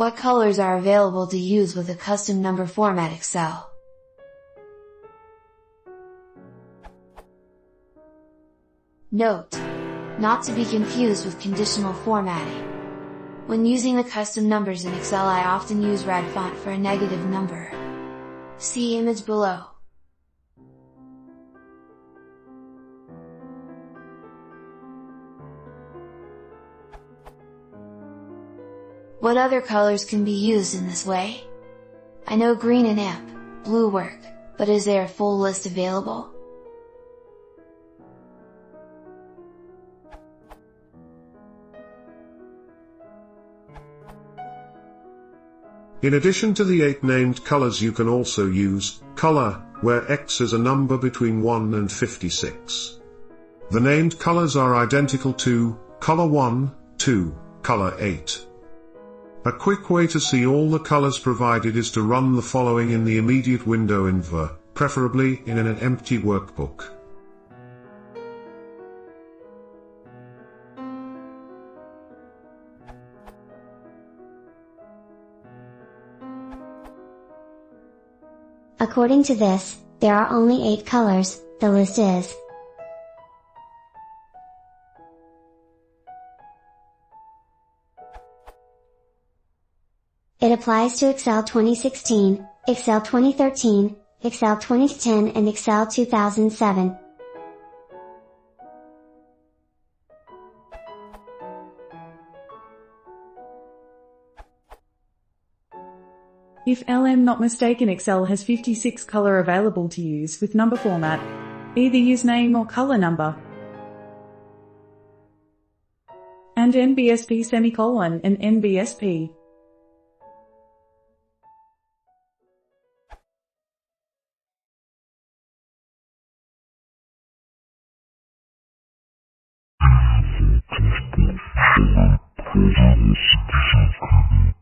What colors are available to use with a custom number format Excel? Note: not to be confused with conditional formatting. When using the custom numbers in Excel, I often use red font for a negative number. See image below. What other colors can be used in this way? I know green and amp, blue work, but is there a full list available? In addition to the 8 named colors, you can also use color, where X is a number between 1 and 56. The named colors are identical to color 1, 2, color 8. A quick way to see all the colors provided is to run the following in the immediate window in VR, preferably in an empty workbook. According to this, there are only 8 colors. The list is: it applies to Excel 2016, Excel 2013, Excel 2010 and Excel 2007. If I'm not mistaken, Excel has 56 color available to use with number format. Either use name or color number. And NBSP semicolon and NBSP. Microsoftexcel.